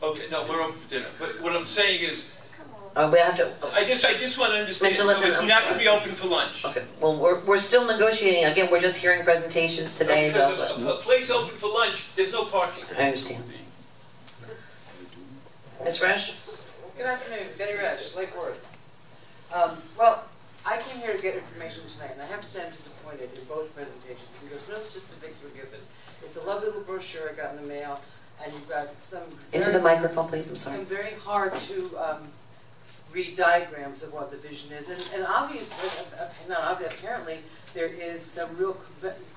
Okay, no, we're open for dinner. But what I'm saying is, we have to. I just want to understand. Mr. So Lippman, it's not going to be open for lunch. Okay. Well, we're still negotiating. Again, we're just hearing presentations today. No, because a place open for lunch, there's no parking. I understand. Ms. Resch? Good afternoon, Betty Resch, Lake Worth. Well, I came here to get information tonight, and I have to say I'm disappointed in both presentations because no specifics were given. It's a lovely little brochure I got in the mail, and you've got some Into the microphone, please. I'm sorry. Some very hard to read diagrams of what the vision is, and obviously, apparently, there is some real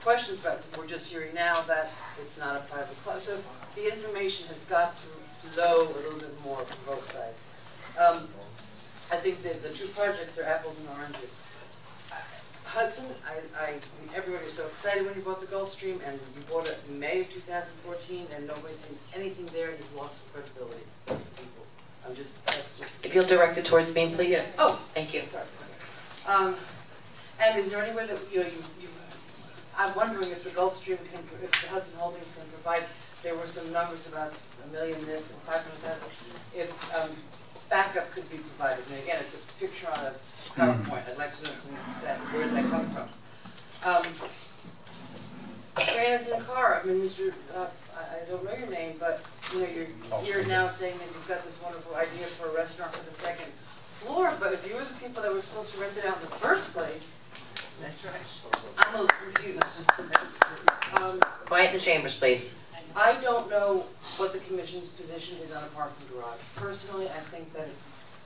questions about what we're just hearing now that it's not a private club. So the information has got to flow a little bit more from both sides. I think the two projects are apples and oranges. Hudson, everybody was so excited when you bought the Gulfstream, and you bought it in May of 2014, and nobody's seen anything there, and you've lost credibility with people. That's just... If you'll direct it towards me, please. Yeah. Oh, thank you. Sorry. And is there any way that, I'm wondering if the Gulfstream can, if the Hudson Holdings can provide, there were some numbers about $1 million this and 500,000, if backup could be provided. And again, it's a picture on a PowerPoint. I'd like to know where does that come from? Fran is in the car. I mean, Mr. I don't know your name, but you're here now saying that you've got this wonderful idea for a restaurant for the second floor. But if you were the people that were supposed to rent it out in the first place, that's right. I'm a little confused. Quiet in the chambers, please. I don't know what the Commission's position is on a parking garage. Personally, I think that it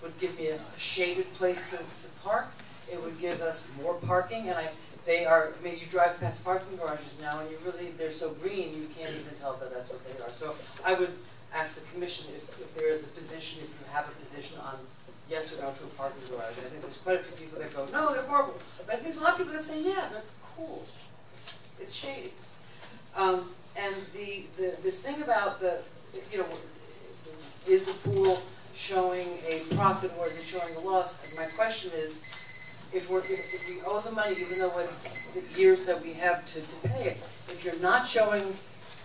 would give me a shaded place to park. It would give us more parking, and you drive past parking garages now, and they're so green, you can't even tell that that's what they are. So I would ask the Commission if there is a position, if you have a position on yes or no to a parking garage. I think there's quite a few people that go, no, they're horrible. But I think there's a lot of people that say, yeah, they're cool. It's shady. And this thing about is the pool showing a profit or is it showing a loss? And my question is, if we owe the money, even though it's the years that we have to pay it, if you're not showing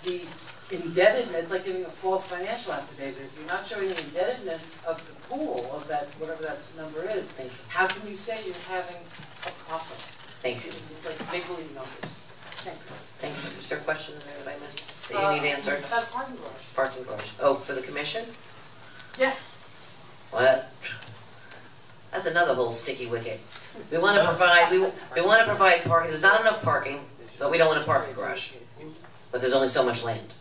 the indebtedness, it's like giving a false financial affidavit. If you're not showing the indebtedness of the pool, of that, whatever that number is, how can you say you're having a profit? Thank you. It's like make-believe numbers. Thank you. Thank you. Is there a question there that I missed that you need answered? About parking garage. Parking garage. Oh, for the Commission? Yeah. Well, that's another whole sticky wicket. We want to provide. We want to provide parking. There's not enough parking, but we don't want a parking garage. But there's only so much land.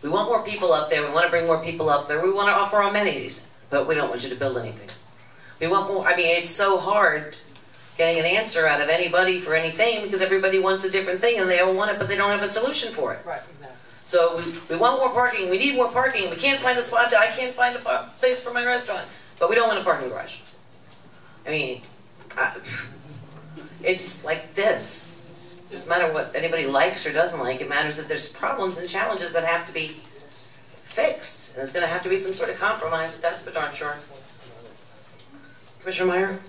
We want more people up there. We want to bring more people up there. We want to offer amenities, but we don't want you to build anything. We want more. I mean, it's so hard getting an answer out of anybody for anything because everybody wants a different thing and they all want it, but they don't have a solution for it. Right, exactly. So we want more parking. We need more parking. We can't find a spot. I can't find a place for my restaurant, but we don't want a parking garage. I mean, it's like this. It doesn't matter what anybody likes or doesn't like. It matters that there's problems and challenges that have to be fixed. And there's going to have to be some sort of compromise. That's for darn sure. Commissioner Meyer?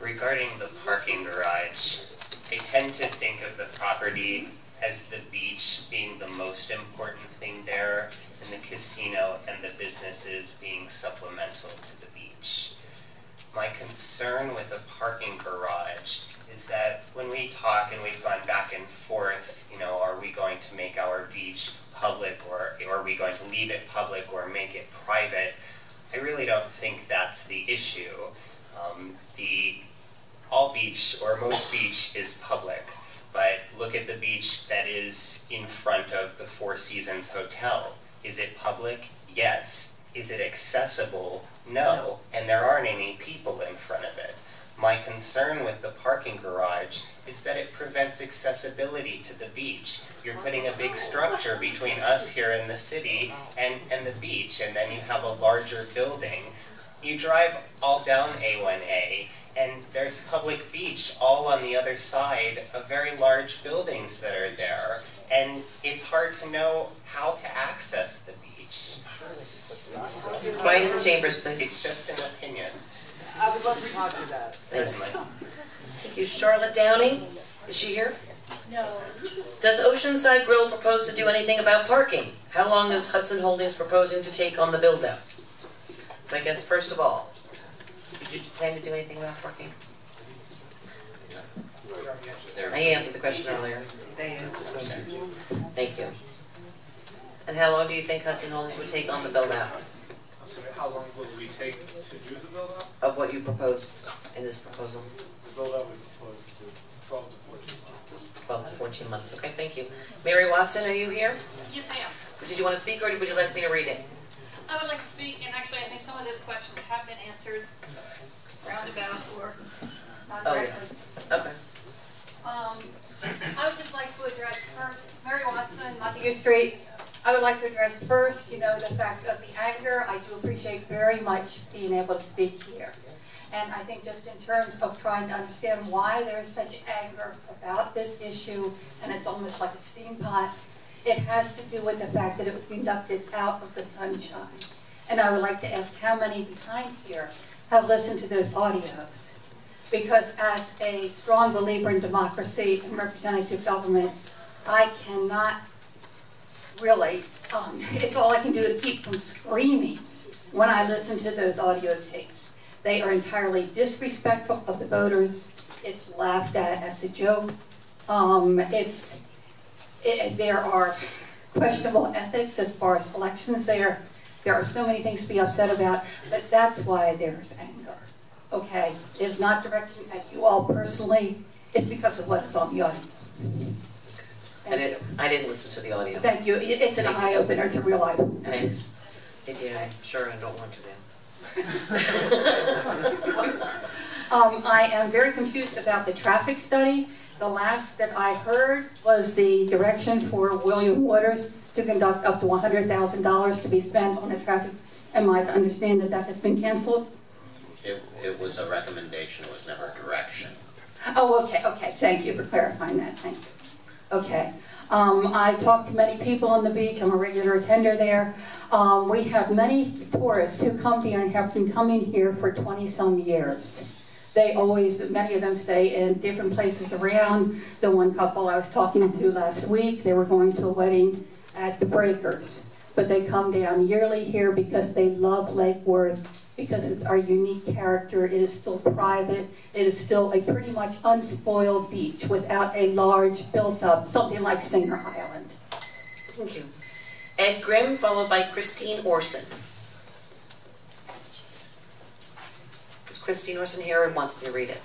Regarding the parking garage, I tend to think of the property as the beach being the most important thing there, and the casino and the businesses being supplemental to the beach. My concern with a parking garage is that when we talk and we've gone back and forth, are we going to make our beach public or are we going to leave it public or make it private? I really don't think that's the issue. All beach or most beach is public, but look at the beach that is in front of the Four Seasons Hotel. Is it public? Yes. Is it accessible? No. And there aren't any people in front of it. My concern with the parking garage is that it prevents accessibility to the beach. You're putting a big structure between us here in the city and the beach, and then you have a larger building. You drive all down A1A, and there's public beach all on the other side of very large buildings that are there, and it's hard to know how to access the beach. Quiet in the chambers, please. It's just an opinion. I would love to talk to that. Certainly. Thank you. Charlotte Downey, is she here? No. Does Oceanside Grill propose to do anything about parking How long is Hudson Holdings proposing to take on the build-out? So I guess first of all, did you plan to do anything about parking? I answered the question earlier. Thank you. And how long do you think Hudson Holdings would take on the build-out? I'm sorry, how long will we take to do the build-out? Of what you proposed in this proposal? The build-out we proposed to 12 to 14 months. 12 to 14 months. Okay, thank you. Mary Watson, are you here? Yes, I am. Did you want to speak, or would you like me to read it? I would like to speak, and actually I think some of those questions have been answered roundabout or not directly. Okay. I would just like to address first, Mary Watson, Montague Street. I would like to address first, the fact of the anger. I do appreciate very much being able to speak here. And I think just in terms of trying to understand why there is such anger about this issue, and it's almost like a steam pot, it has to do with the fact that it was conducted out of the sunshine. And I would like to ask how many behind here have listened to those audios. Because as a strong believer in democracy and representative government, I cannot really, it's all I can do to keep from screaming when I listen to those audio tapes. They are entirely disrespectful of the voters. It's laughed at as a joke. There are questionable ethics as far as elections there. There are so many things to be upset about, but that's why there's anger. Okay, it's not directed at you all personally. It's because of what is on the audio. I didn't listen to the audio. Thank you. It's an eye-opener. It's a real eye-opener. Thanks. Yeah, sure, I don't want to now. I am very confused about the traffic study. The last that I heard was the direction for William Waters to conduct up to $100,000 to be spent on a traffic. Am I to understand that that has been canceled? It was a recommendation, it was never a direction. Oh, okay, thank you for clarifying that, thank you. Okay, I talked to many people on the beach, I'm a regular attender there. We have many tourists who come here and have been coming here for 20-some years. Many of them stay in different places around. The one couple I was talking to last week, they were going to a wedding at the Breakers. But they come down yearly here because they love Lake Worth, because it's our unique character. It is still private. It is still a pretty much unspoiled beach without a large built-up, something like Singer Island. Thank you. Ed Grimm, followed by Christine Orson. Is Christine Orson here and wants me to read it?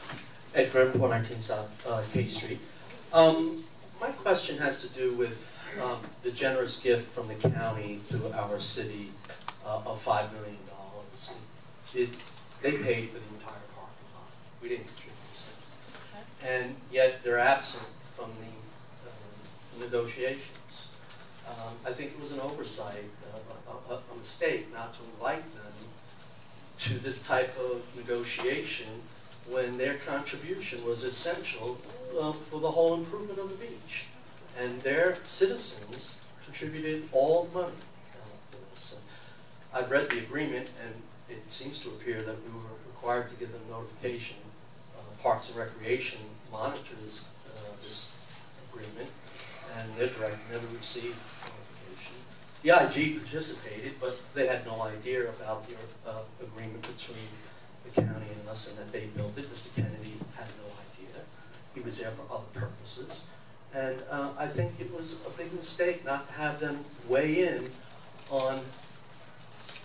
Ed Grimm, 419 South K Street. My question has to do with the generous gift from the county to our city of $5 million. They paid for the entire parking lot. We didn't contribute cents. And yet they're absent from the negotiations. I think it was an oversight, a mistake not to invite them to this type of negotiation when their contribution was essential for the whole improvement of the beach. And their citizens contributed all the money for this. I've read the agreement, and it seems to appear that we were required to give them notification. Parks and Recreation monitors this agreement, and their director never received notification. The IG participated, but they had no idea about the agreement between the county and us, and that they built it. Mr. Kennedy had no idea. He was there for other purposes. And I think it was a big mistake not to have them weigh in on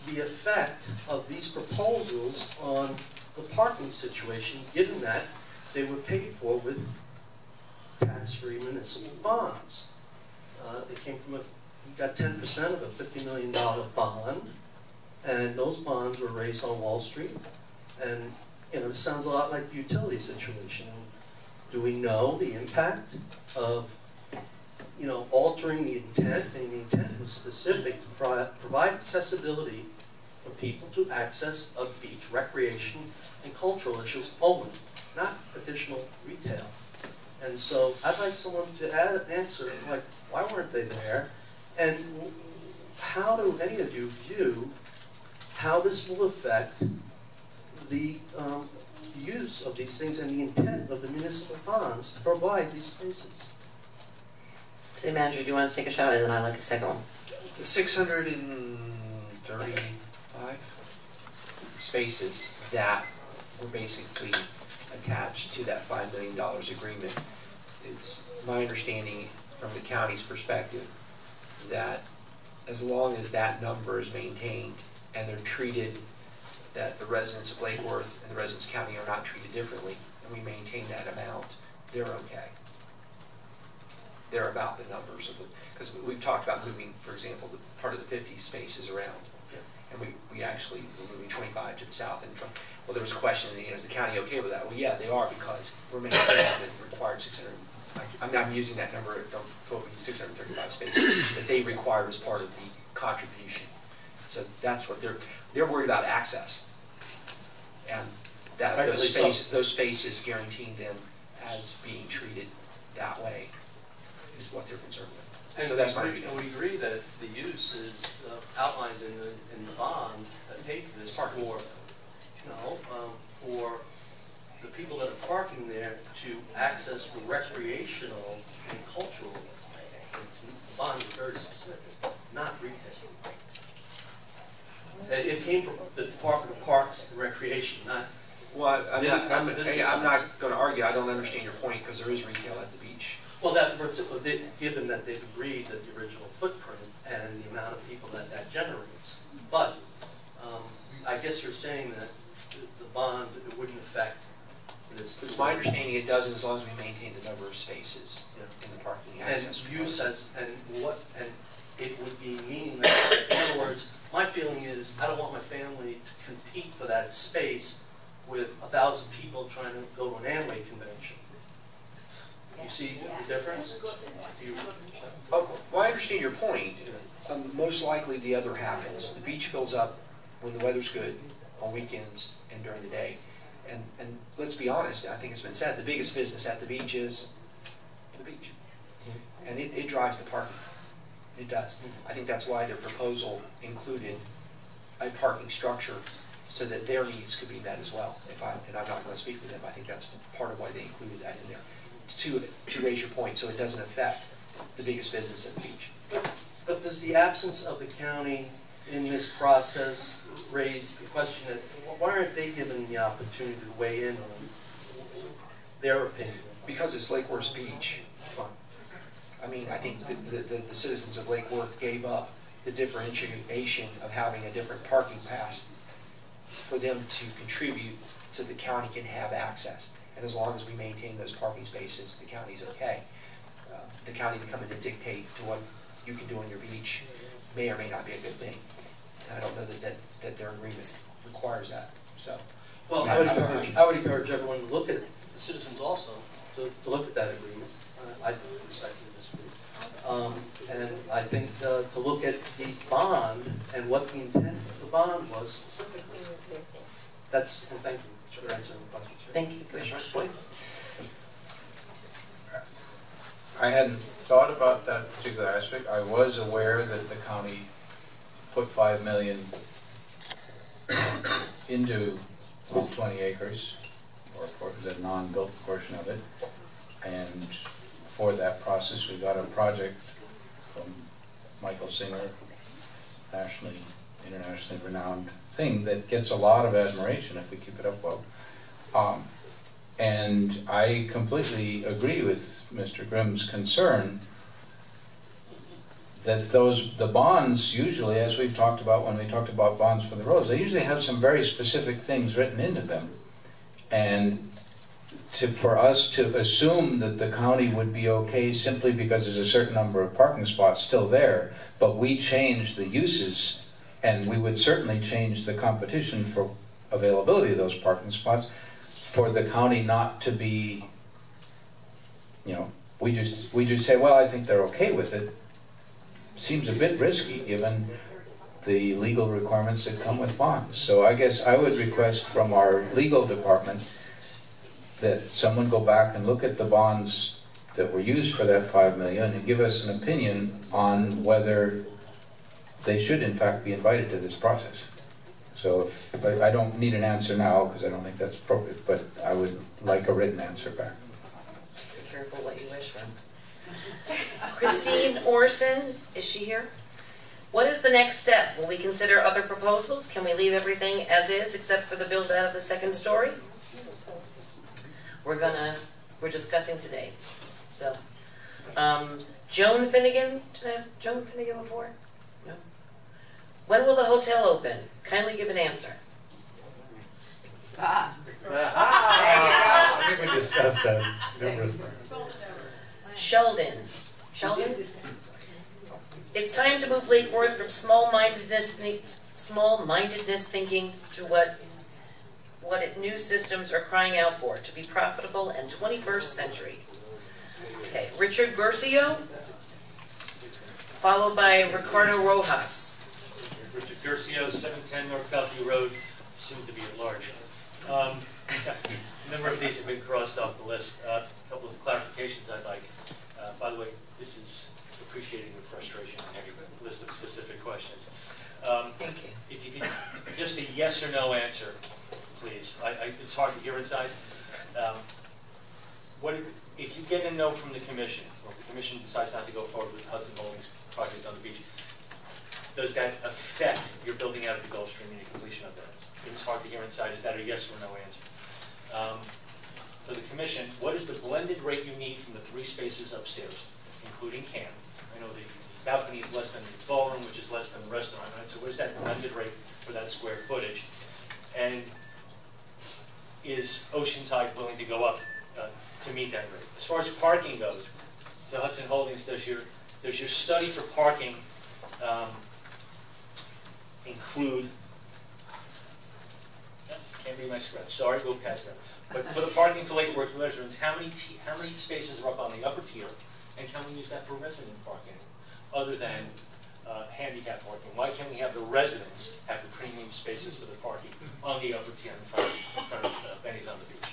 the effect of these proposals on the parking situation, given that they were paid for with tax-free municipal bonds. They came from you got 10% of a $50 million bond, and those bonds were raised on Wall Street. And it sounds a lot like the utility situation. Do we know the impact of altering the intent? And the intent was specific to provide accessibility for people to access a beach, recreation, and cultural issues only, not additional retail. And so I'd like someone to answer, like, why weren't they there? And how do any of you view how this will affect the use of these things and the intent of the municipal bonds to provide these spaces? City Manager, do you want to take a shot, and then I'd like a second one? The 635 spaces that were basically attached to that $5 million agreement, it's my understanding from the county's perspective that as long as that number is maintained and they're treated, that the residents of Lake Worth and the residents of the county are not treated differently, and we maintain that amount, they're okay. They're about the numbers of the, because we've talked about moving, for example, the part of the 50 spaces around. And we actually were moving 25 to the south. And well, there was a question, is the county okay with that? Well, yeah, they are, because we're maintaining the required 600. I'm using that number, don't quote me, 635 spaces that they require as part of the contribution. So that's what they're worried about, access, and that those spaces guaranteeing them as being treated that way is what they're concerned with. And so that's we agree that the use is outlined in the bond that paid for this for the people that are parking there to access for recreational and cultural. The bond is very specific, not retail. It came from the Department of Parks and Recreation, not. Well, I'm not going to argue. I don't understand your point, because there is retail at the beach. Well, given that they've agreed that the original footprint and the amount of people that generates. But I guess you're saying that the bond, it wouldn't affect this. It's my understanding it doesn't, as long as we maintain the number of spaces in the parking access. And use and it would be meaningless. In other words, my feeling is I don't want my family to compete for that space with 1,000 people trying to go to an Amway convention. You see the difference? Oh, well, I understand your point. Most likely the other happens. The beach fills up when the weather's good, on weekends and during the day. And let's be honest, I think it's been said, the biggest business at the beach is the beach. And it drives the parking. It does. I think that's why their proposal included a parking structure so that their needs could be met as well. And I'm not going to speak for them, I think that's part of why they included that in there. To raise your point, so it doesn't affect the biggest business at the beach. But does the absence of the county in this process raise the question that why aren't they given the opportunity to weigh in on their opinion? Because it's Lake Worth Beach. I mean, I think the citizens of Lake Worth gave up the differentiation of having a different parking pass for them to contribute so the county can have access. And as long as we maintain those parking spaces, the county's okay. The county to come in and dictate to what you can do on your beach may or may not be a good thing. And I don't know that their agreement requires that. So, well, I would encourage everyone to look at the citizens also to look at that agreement. I respectfully disagree. And I think to look at the bond and what the intent of the bond was specifically. That's, and thank you for answering the question. Thank you, Commissioner Boyd. I hadn't thought about that particular aspect. I was aware that the county put $5 million into 20 acres, or for the non-built portion of it. And for that process, we got a project from Michael Singer, internationally renowned thing that gets a lot of admiration if we keep it up well. And I completely agree with Mr. Grimm's concern that the bonds usually, as we've talked about when we talked about bonds for the roads, they usually have some very specific things written into them. And for us to assume that the county would be okay simply because there's a certain number of parking spots still there, but we change the uses, and we would certainly change the competition for availability of those parking spots, for the county not to be, we just say, well, I think they're okay with it, seems a bit risky given the legal requirements that come with bonds. So I guess I would request from our legal department that someone go back and look at the bonds that were used for that $5 million and give us an opinion on whether they should in fact be invited to this process. So I don't need an answer now because I don't think that's appropriate, but I would like a written answer back. Be careful what you wish for. Christine Orson, is she here? What is the next step? Will we consider other proposals? Can we leave everything as is except for the build out of the second story? We're discussing today. So, Joan Finnegan, did I have Joan Finnegan before? No. When will the hotel open? Kindly give an answer. I think we discussed that numerous times. Sheldon. Sheldon? It's time to move Lake Worth from small-mindedness thinking to what new systems are crying out for, to be profitable and 21st century. Okay, Richard Garcio, followed by Ricardo Rojas. Richard Garcio, 710 North Bellevue Road, soon to be at large. A number of these have been crossed off the list. A couple of clarifications I'd like. By the way, this is appreciating the frustration and having a list of specific questions. Thank you. If you could, just a yes or no answer, please. It's hard to hear inside. If you get a no from the commission, or if the commission decides not to go forward with Hudson Holdings project on the beach, does that affect your building out of the Gulf Stream and your completion of those? It's hard to hear inside. Is that a yes or no answer? For the commission, what is the blended rate you need from the 3 spaces upstairs, including camp? I know the balcony is less than the ballroom, which is less than the restaurant, right? So what is that blended rate for that square footage? And is Oceanside willing to go up to meet that rate? As far as parking goes, to Hudson Holdings, does your study for parking include? Can't read my script. Sorry, we'll pass that. But for the parking for Lake Worth residents, how many spaces are up on the upper tier, and can we use that for resident parking, other than handicap parking? Why can't we have the residents have the premium spaces for the parking on the upper tier in front of Benny's on the beach?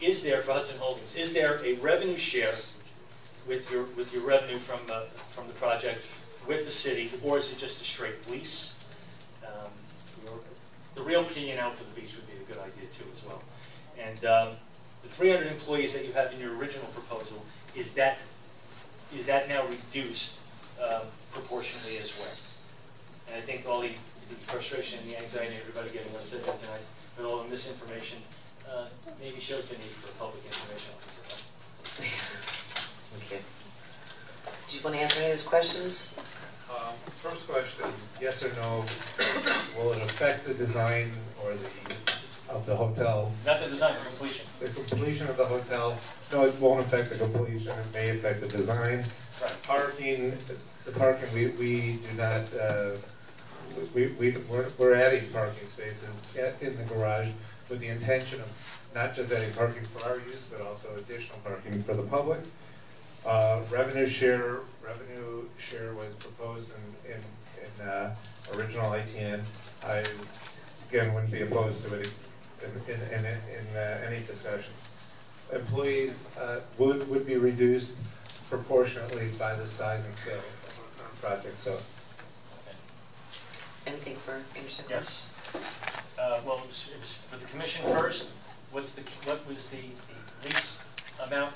Is there, for Hudson Holdings, is there a revenue share with your revenue from the project with the city, or is it just a straight lease? The real P&L for the beach would be a good idea too as well. And the 300 employees that you have in your original proposal, is that now reduced proportionally as well? And I think all the frustration and the anxiety everybody getting upset there tonight with all the misinformation maybe shows the need for a public information officer. Okay. Do you want to answer any of those questions? First question, yes or no, will it affect the design or of the hotel? Not the design, the completion. The completion of the hotel, no, it won't affect the completion, it may affect the design. Right. Parking, the parking, we do not, we're adding parking spaces in the garage with the intention of not just adding parking for our use, but also additional parking for the public. Revenue share was proposed in original ITN. I again wouldn't be opposed to it in any discussion. Employees would be reduced proportionately by the size and scale of the project. So, anything for Anderson? Yes. Well, it was for the commission first. What was the lease amount,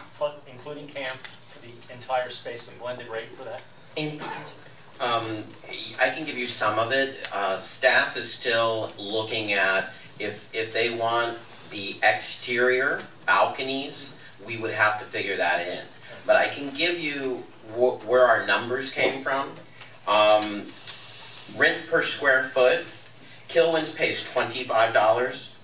including camp, for the entire space, the blended rate for that? I can give you some of it. Staff is still looking at if they want the exterior balconies, we would have to figure that in. But I can give you where our numbers came from. Rent per square foot, Kilwin's pays $25.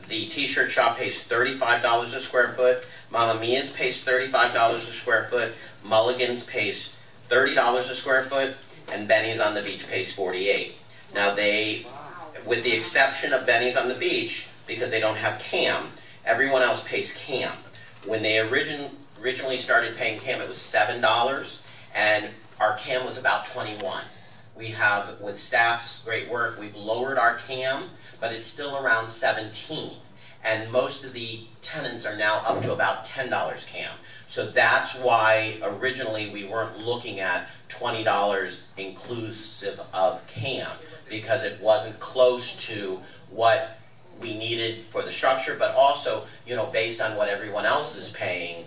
The t-shirt shop pays $35 a square foot. Mamma Mia's pays $35 a square foot. Mulligan's pays $30 a square foot. And Benny's on the Beach pays $48. Now with the exception of Benny's on the Beach, because they don't have CAM, everyone else pays CAM. When they originally started paying CAM, it was $7, and our CAM was about $21. We have, with staff's great work, we've lowered our CAM, but it's still around $17. And most of the tenants are now up to about $10 CAM. So that's why originally we weren't looking at $20 inclusive of CAM, because it wasn't close to what we needed for the structure, but also, based on what everyone else is paying,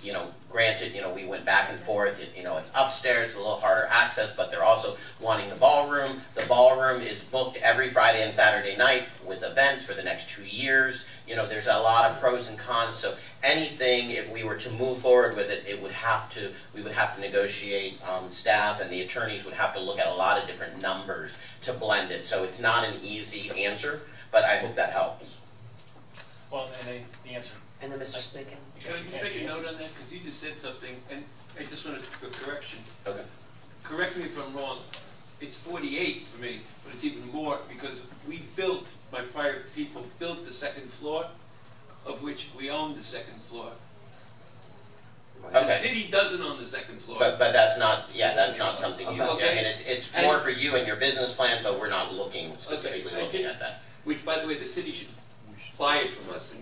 You know, granted, you know, we went back and forth, you know, it's upstairs, a little harder access, but they're also wanting the ballroom. The ballroom is booked every Friday and Saturday night with events for the next 2 years. You know, there's a lot of pros and cons, so anything, if we were to move forward with it, we would have to negotiate, staff and the attorneys would have to look at a lot of different numbers to blend it. So it's not an easy answer, but I hope that helps. Well, and the answer. And then Mr. Spicken. Can I just make a note on that? Because you just said something, and I just wanted a correction. Okay. Correct me if I'm wrong. It's 48 for me, but it's even more because we built, my prior people built the second floor, of which we own the second floor. Okay. The city doesn't own the second floor. But that's not, yeah, that's not something you, Okay. I mean, it's more for you and your business plan, but we're not looking, specifically Okay. looking at that. Which, by the way, the city should buy it from us.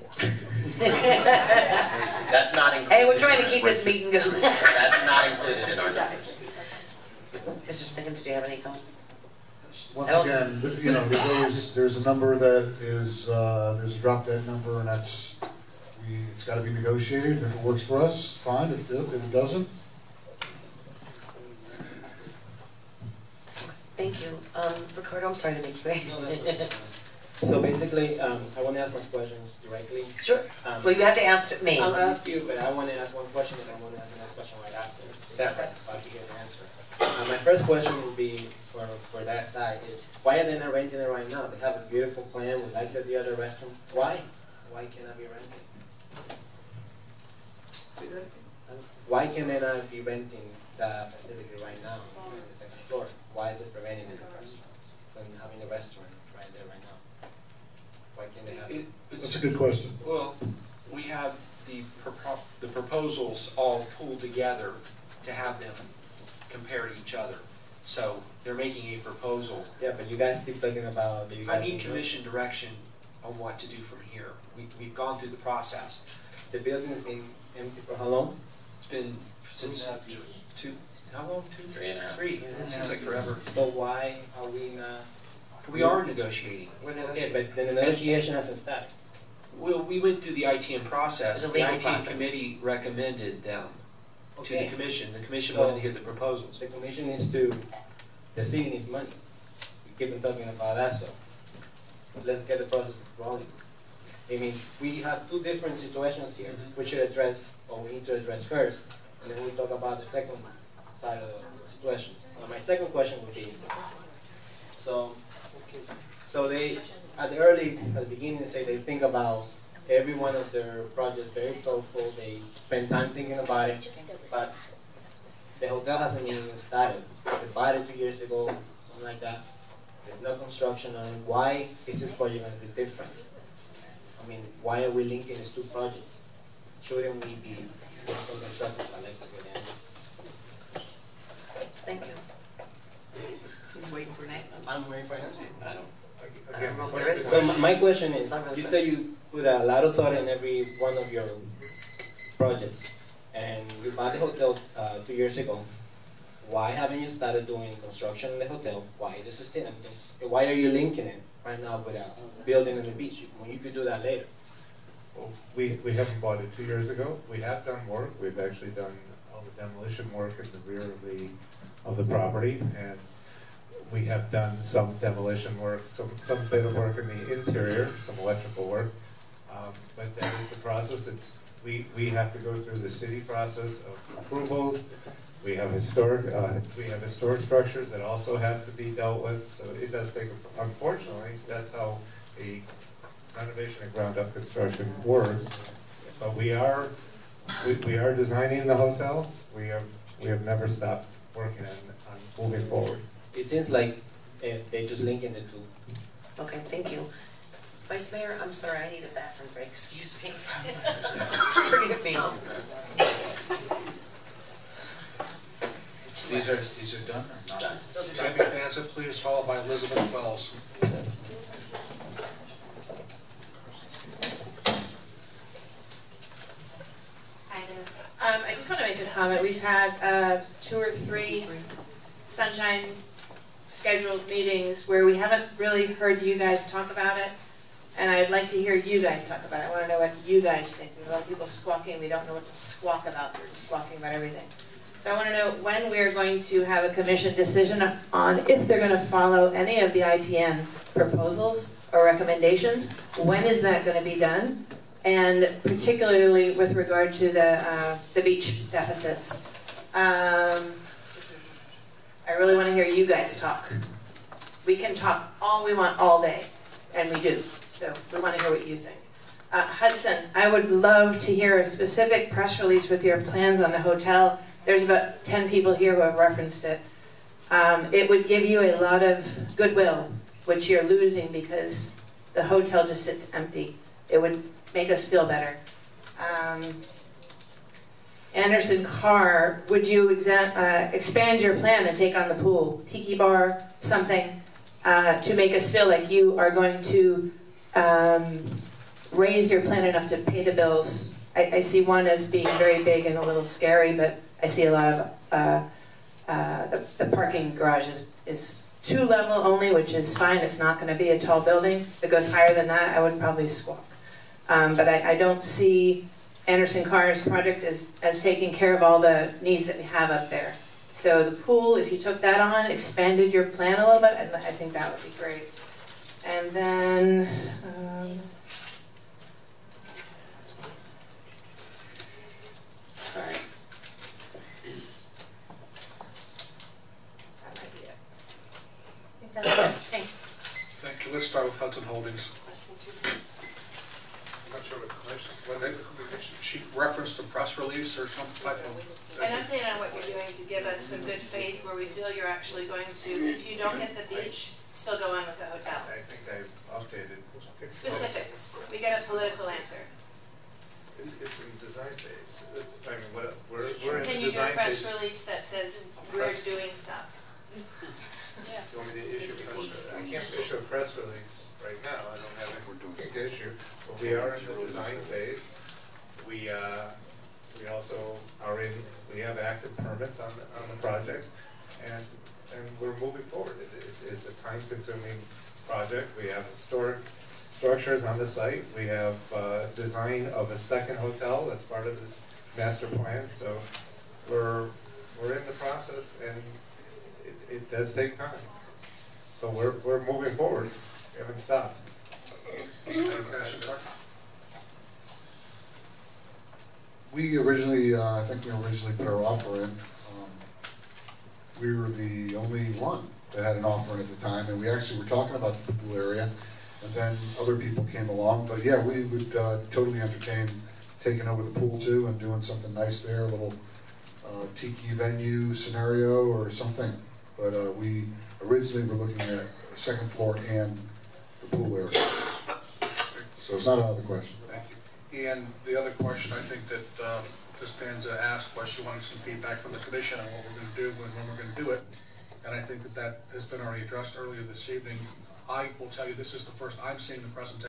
That's not included. Hey, we're trying to keep this meeting going. That's not included in our numbers. Mr. Spicken, did you have any comment? Once again, you know, there's a number that is, there's a drop dead number, and it's got to be negotiated. If it works for us, fine. If it doesn't, Thank you. Ricardo, I'm sorry to make you angry. So basically, I want to ask my questions directly. Sure. Well, you have to ask me. I'll ask you, but I want to ask one question, and I want to ask the next question right after, separate, so I can get an answer. My first question would be for that side is, why are they not renting it right now? They have a beautiful plan, we like the other restaurant. Why? Why can't I be renting? Why can they not be renting the facility right now on the second floor? Why is it preventing them from having a restaurant right there right now? Why can't they have it? that's a good question. Well, we have the proposals all pulled together to have them compare to each other. So they're making a proposal. Yeah, but you guys keep talking about... I need commission direction on what to do from here. We've gone through the process. The building's been empty for how long? It's been since how long? 3.5. 3. It seems like forever. So why are we not... We are negotiating. We're Okay, negotiating. but then the negotiation hasn't started. Well, we went through the ITN process. It's a The legal ITN process. committee recommended them to the Okay. commission. The commission So- wanted to get the proposals. The commission needs to, the city needs money. We keep on talking about that, so let's get the process rolling. I mean, we have two different situations here, we should address, or we need to address first, and then we'll talk about the second side of the situation. My second question would be, so they, at the beginning, they say they think about every one of their projects very thoughtful, they spend time thinking about it, but the hotel hasn't even started. They bought it 2 years ago, something like that. There's no construction on it. Why is this project going to be different? I mean, why are we linking these two projects? Shouldn't we be doing some construction collectively then? Thank you. He's waiting for an answer. I'm waiting for an answer. I don't know if there is So one. my question is, It's not really you good. say you put a lot of thought in every one of your projects, and you bought the hotel 2 years ago. Why haven't you started doing construction in the hotel? Why this is still empty? And why are you linking it right now with a building on the beach when you could do that later? Well, we haven't bought it 2 years ago. We have done work. We've actually done all the demolition work in the rear of the property, and we have done some demolition work, some bit of work in the interior, some electrical work. But that is the process. We have to go through the city process of approvals. We have historic structures that also have to be dealt with. So it does take, unfortunately, that's how a renovation and ground up construction works. But we are designing the hotel. We have never stopped working on moving forward. It seems like they're just linking the two. Okay, thank you. Vice Mayor, I'm sorry, I need a bathroom break, excuse me. Forgive me. These are done or not? Done. Tammy Panza, please, followed by Elizabeth Wells. Hi there. I just want to make a comment. We've had 2 or 3 Sunshine scheduled meetings where we haven't really heard you guys talk about it. And I'd like to hear you guys talk about it. I want to know what you guys think. There's a lot of people squawking. We don't know what to squawk about. They're just squawking about everything. So I want to know when we're going to have a commission decision on if they're going to follow any of the ITN proposals or recommendations. When is that going to be done? And particularly with regard to the beach deficits. I really want to hear you guys talk. We can talk all we want all day, and we do. So we want to hear what you think. Hudson, I would love to hear a specific press release with your plans on the hotel. There's about 10 people here who have referenced it. It would give you a lot of goodwill, which you're losing because the hotel just sits empty. It would make us feel better. Anderson Carr, would you expand your plan and take on the pool, tiki bar, something, to make us feel like you are going to raise your plan enough to pay the bills? I see one as being very big and a little scary, but I see a lot of the parking garage is 2-level only, which is fine. It's not going to be a tall building. If it goes higher than that, I would probably squawk. But I don't see Anderson Carr's project as taking care of all the needs that we have up there. So the pool, if you took that on, expanded your plan a little bit, I think that would be great. And then, sorry. That might be it. I think that's it. Thanks. Thank you. Let's start with Hudson Holdings. Less than 2 minutes. I'm not sure what the commission, she referenced a press release or some type of... An update on what you're doing to give us some good faith where we feel you're actually going to, if you don't get the beach, still go on with the hotel. I think I've updated. Specifics. We get a political answer. It's in design phase. I mean, we're in Can the you do a design press phase. release that says we're doing stuff? Yeah. You want me to issue a press release? I can't issue a press release right now. I don't have anything to issue. But we are in the design phase. We also are in. We have active permits on the project, and we're moving forward. It's a time-consuming project. We have historic structures on the site. We have design of a second hotel that's part of this master plan. So we're in the process, and it does take time. So we're moving forward. We haven't stopped. We originally, I think we originally put our offer in. We were the only one that had an offer in at the time, and we actually were talking about the pool area, and then other people came along. But yeah, we would totally entertain taking over the pool too and doing something nice there, a little tiki venue scenario or something. But we originally were looking at the second floor and the pool area. So it's not another question. Thank you. And the other question I think that Ms. Panza asked was she wanted some feedback from the commission on what we're going to do and when we're going to do it. And I think that has been already addressed earlier this evening. I will tell you this is the first I'm seeing the presentation